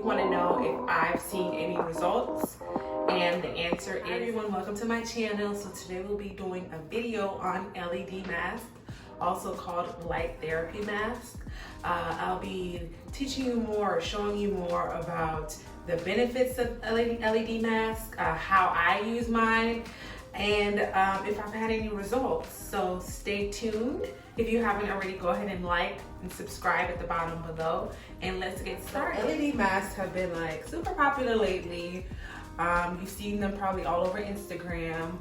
want to know if I've seen any results, and the answer is, hi everyone, welcome to my channel. So today we'll be doing a video on LED mask, also called light therapy mask. I'll be teaching you more, showing you more about the benefits of LED mask, how I use mine, and if I've had any results. So stay tuned. If you haven't already, go ahead and like and subscribe at the bottom below, and let's get started. LED masks have been like super popular lately. You've seen them probably all over Instagram,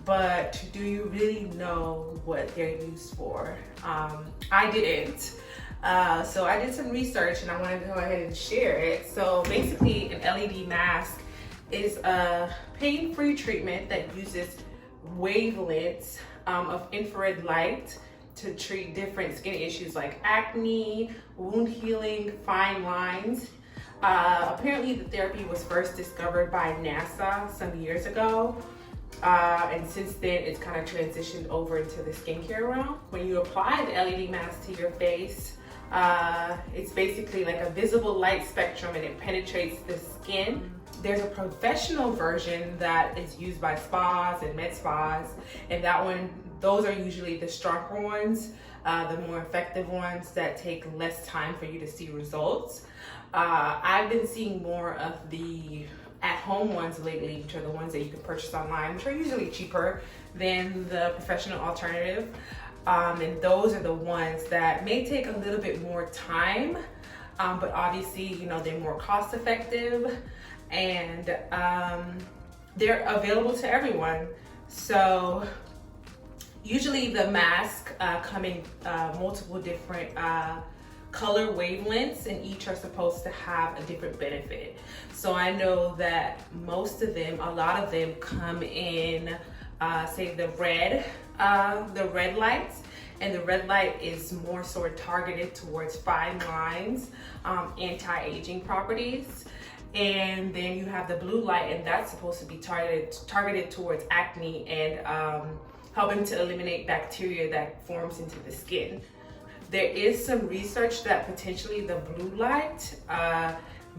but do you really know what they're used for? I didn't. So I did some research and I want to go ahead and share it. So basically, an LED mask is a pain-free treatment that uses wavelengths of infrared light to treat different skin issues like acne, wound healing, fine lines. Apparently the therapy was first discovered by NASA some years ago. And since then, it's kind of transitioned over into the skincare realm. When you apply the LED mask to your face, it's basically like a visible light spectrum and it penetrates the skin. There's a professional version that is used by spas and med spas, and those are usually the stronger ones, the more effective ones that take less time for you to see results. I've been seeing more of the at-home ones lately, which are the ones that you can purchase online, which are usually cheaper than the professional alternative. And those are the ones that may take a little bit more time, but obviously, you know, they're more cost effective, and they're available to everyone. So usually the mask come in multiple different color wavelengths, and each are supposed to have a different benefit. So I know that most of them, a lot of them come in say the red lights, and the red light is more sort of targeted towards fine lines, anti-aging properties. And then you have the blue light, and that's supposed to be targeted towards acne and helping to eliminate bacteria that forms into the skin. There is some research that potentially the blue light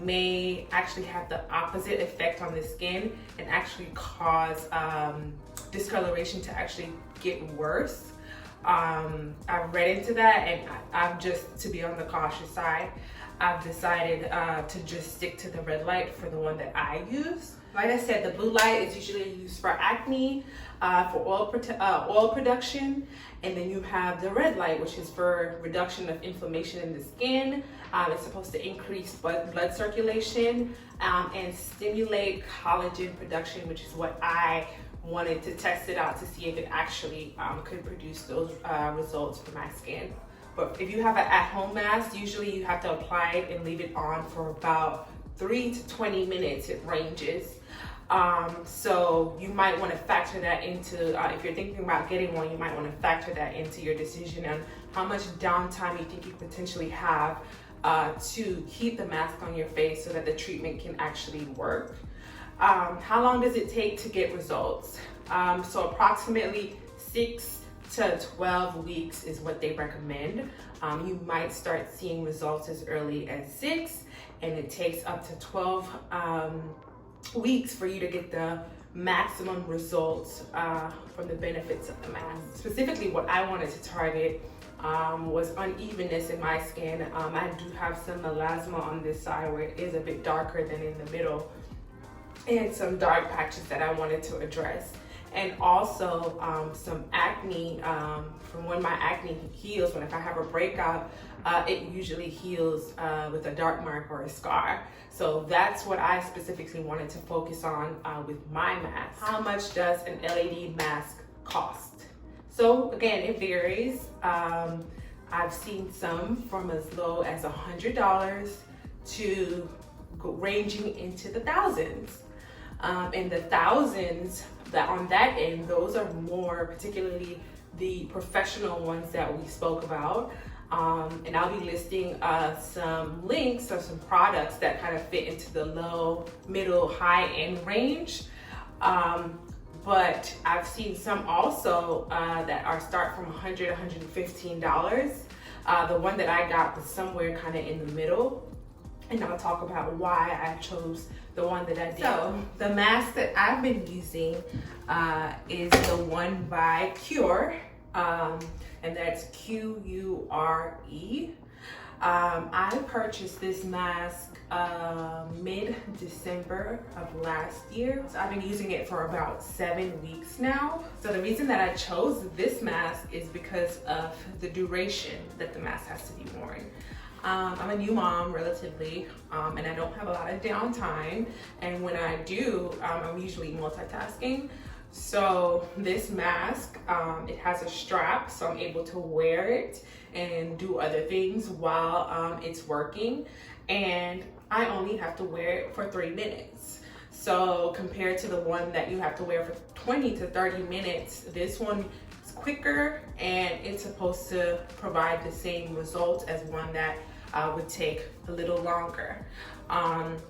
may actually have the opposite effect on the skin and actually cause discoloration to actually get worse. I've read into that, and I'm just, to be on the cautious side, I've decided to just stick to the red light for the one that I use. Like I said, the blue light is usually used for acne, for oil production, and then you have the red light, which is for reduction of inflammation in the skin. It's supposed to increase blood circulation and stimulate collagen production, which is what I wanted to test it out to see if it actually could produce those results for my skin. But if you have an at-home mask, usually you have to apply it and leave it on for about 3 to 20 minutes, it ranges. So you might want to factor that into, if you're thinking about getting one, you might want to factor that into your decision on how much downtime you think you potentially have to keep the mask on your face so that the treatment can actually work. How long does it take to get results? So approximately 6 to 12 weeks is what they recommend. You might start seeing results as early as 6, and it takes up to 12 weeks for you to get the maximum results from the benefits of the mask. Specifically, what I wanted to target was unevenness in my skin. I do have some melasma on this side where it is a bit darker than in the middle, and some dark patches that I wanted to address. And also some acne, from when my acne heals, if I have a breakout, it usually heals with a dark mark or a scar. So that's what I specifically wanted to focus on with my mask. How much does an LED mask cost? So again, it varies. I've seen some from as low as $100 to ranging into the thousands. And the thousands, that on that end, those are more particularly the professional ones that we spoke about. And I'll be listing some links of some products that kind of fit into the low, middle, high end range. But I've seen some also that start from $100, $115. The one that I got was somewhere kind of in the middle. and I'll talk about why I chose the one that I did. So the mask that I've been using is the one by Cure, and that's Qure. I purchased this mask mid-December of last year. So I've been using it for about 7 weeks now. So the reason that I chose this mask is because of the duration that the mask has to be worn. I'm a new mom relatively, and I don't have a lot of downtime. And when I do, I'm usually multitasking. So this mask, it has a strap, so I'm able to wear it and do other things while it's working. And I only have to wear it for 3 minutes. So compared to the one that you have to wear for 20 to 30 minutes, this one is quicker and it's supposed to provide the same results as one that would take a little longer.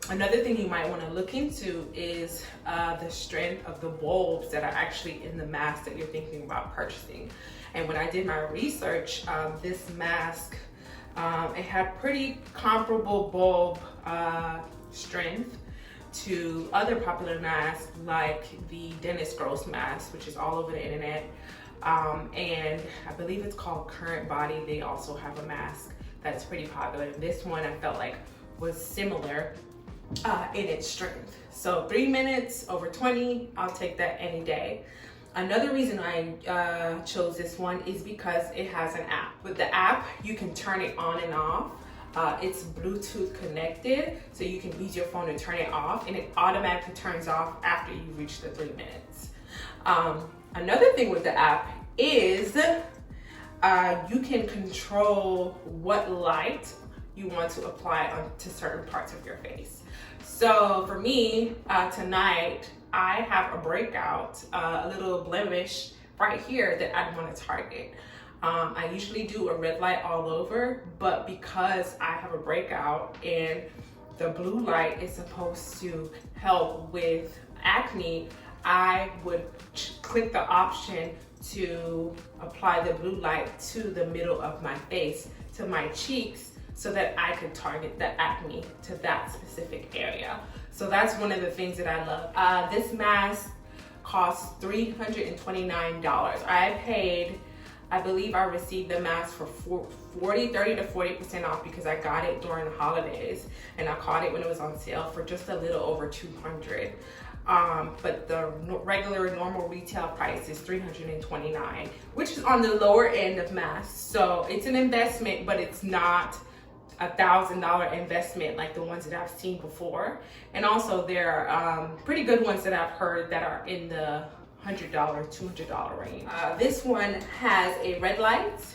Another thing you might want to look into is the strength of the bulbs that are actually in the mask that you're thinking about purchasing. And when I did my research, this mask, it had pretty comparable bulb strength to other popular masks like the Dennis Gross mask, which is all over the internet. And I believe it's called Current Body. They also have a mask that's pretty popular. This one I felt like was similar in its strength. So 3 minutes over 20, I'll take that any day. Another reason I chose this one is because it has an app. With the app, you can turn it on and off. It's Bluetooth connected, so you can use your phone to turn it off, and it automatically turns off after you reach the 3 minutes. Another thing with the app is you can control what light you want to apply onto certain parts of your face. So for me, tonight, I have a breakout, a little blemish right here that I want to target. I usually do a red light all over, but because I have a breakout and the blue light is supposed to help with acne, I would click the option to apply the blue light to the middle of my face, to my cheeks, so that I could target the acne to that specific area. So that's one of the things that I love. This mask costs $329. I believe I received the mask for 30 to 40% off because I got it during the holidays, and I caught it when it was on sale for just a little over $200. But the regular normal retail price is $329, which is on the lower end of masks. So it's an investment, but it's not $1,000 investment like the ones that I've seen before. And also there are pretty good ones that I've heard that are in the $100, $200 range. This one has a red light,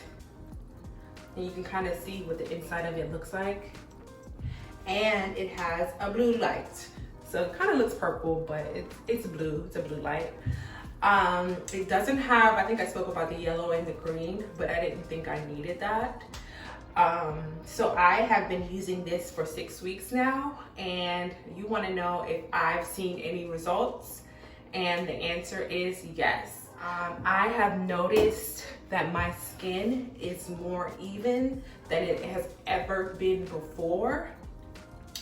and you can kind of see what the inside of it looks like. And it has a blue light. So it kind of looks purple, but it's blue. It's a blue light. It doesn't have, I think I spoke about the yellow and the green, but I didn't think I needed that. So I have been using this for 6 weeks now, and you want to know if I've seen any results, and the answer is yes. I have noticed that my skin is more even than it has ever been before.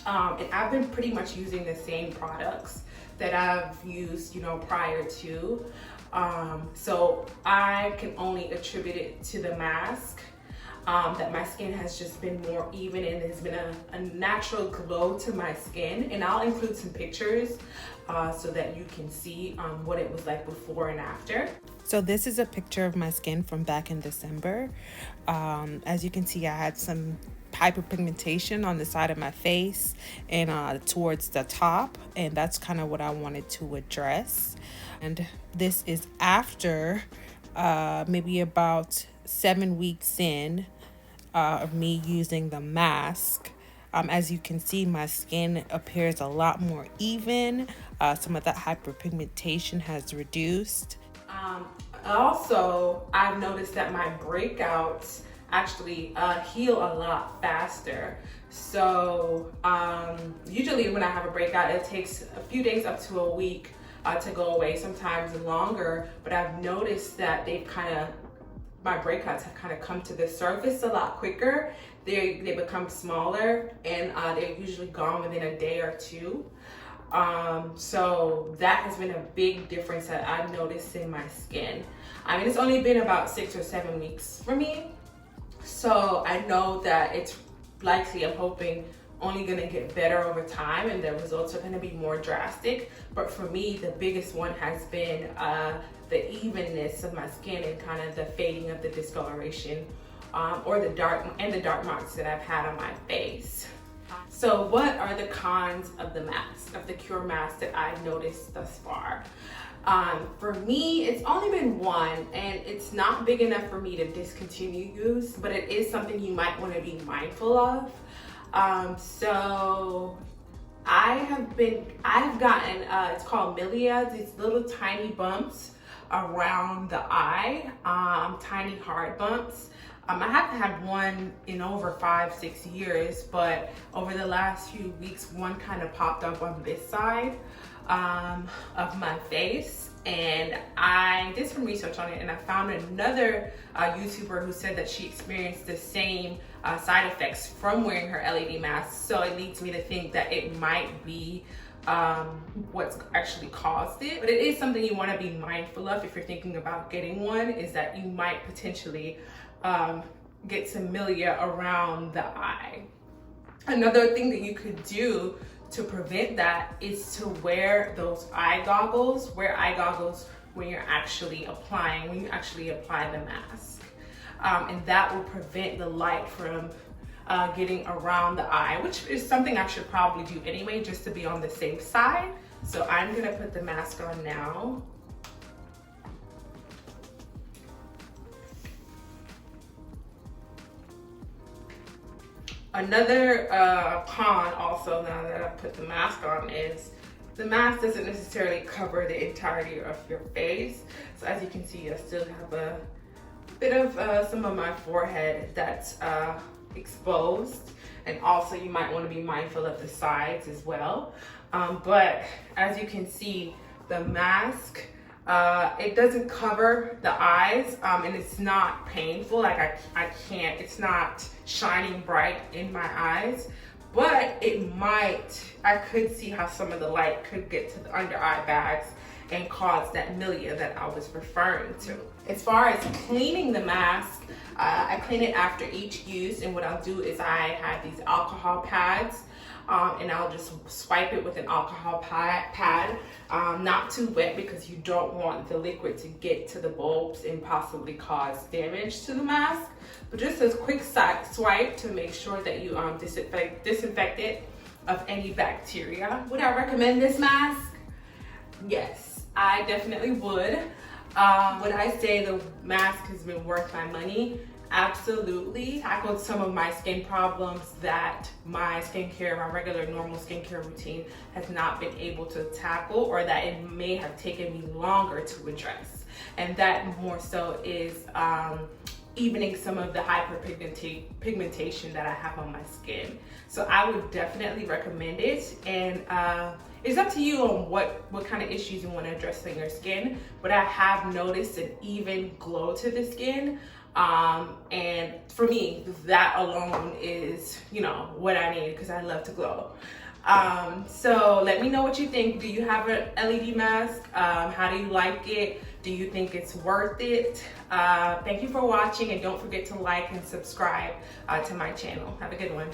And I've been pretty much using the same products that I've used, prior to. So I can only attribute it to the mask, that my skin has just been more even, and there's been a natural glow to my skin. And I'll include some pictures so that you can see what it was like before and after. So this is a picture of my skin from back in December. As you can see, I had some hyperpigmentation on the side of my face and towards the top, and that's kind of what I wanted to address. And this is after maybe about 7 weeks in of me using the mask. As you can see, my skin appears a lot more even. Some of that hyperpigmentation has reduced. Also, I've noticed that my breakouts actually heal a lot faster. So usually when I have a breakout, it takes a few days up to a week to go away, sometimes longer. But I've noticed that my breakouts have kind of come to the surface a lot quicker, they become smaller, and they're usually gone within a day or two. So that has been a big difference that I've noticed in my skin. I mean, it's only been about 6 or 7 weeks for me. So I know that it's likely, I'm hoping, only gonna get better over time, and the results are gonna be more drastic. But for me, the biggest one has been the evenness of my skin and kind of the fading of the discoloration or the dark marks that I've had on my face. So what are the cons of the mask, of the Kure mask that I've noticed thus far? For me, it's only been one, and it's not big enough for me to discontinue use, but it is something you might want to be mindful of. So I've gotten, it's called milia, these little tiny bumps around the eye, tiny hard bumps. I haven't had one in over 5-6 years, but over the last few weeks, one kind of popped up on this side of my face, and I did some research on it, and I found another YouTuber who said that she experienced the same side effects from wearing her LED mask. So it leads me to think that it might be what's actually caused it. But it is something you want to be mindful of if you're thinking about getting one, is that you might potentially get some milia around the eye. Another thing that you could do to prevent that is to wear those eye goggles. Wear eye goggles when you actually apply the mask. And that will prevent the light from getting around the eye, which is something I should probably do anyway, just to be on the safe side. So I'm gonna put the mask on now. Another con also, now that I put the mask on, is the mask doesn't necessarily cover the entirety of your face. So as you can see, I still have a bit of some of my forehead that's exposed, and also you might want to be mindful of the sides as well. But as you can see, the mask, it doesn't cover the eyes, and it's not painful. Like I can't, it's not shining bright in my eyes, but I could see how some of the light could get to the under eye bags and cause that milia that I was referring to. As far as cleaning the mask, I clean it after each use, and what I'll do is I have these alcohol pads, and I'll just swipe it with an alcohol pad, not too wet because you don't want the liquid to get to the bulbs and possibly cause damage to the mask, but just a quick swipe to make sure that you disinfect it of any bacteria. Would I recommend this mask? Yes, I definitely would. Would I say the mask has been worth my money? Absolutely. Tackled some of my skin problems that my regular normal skincare routine has not been able to tackle, or that it may have taken me longer to address. And that more so is evening some of the hyperpigmentation that I have on my skin. So I would definitely recommend it, and it's up to you on what kind of issues you want to address in your skin, but I have noticed an even glow to the skin. And for me, that alone is, what I need, because I love to glow. So let me know what you think. Do you have an LED mask? How do you like it? Do you think it's worth it? Thank you for watching, and don't forget to like and subscribe to my channel. Have a good one.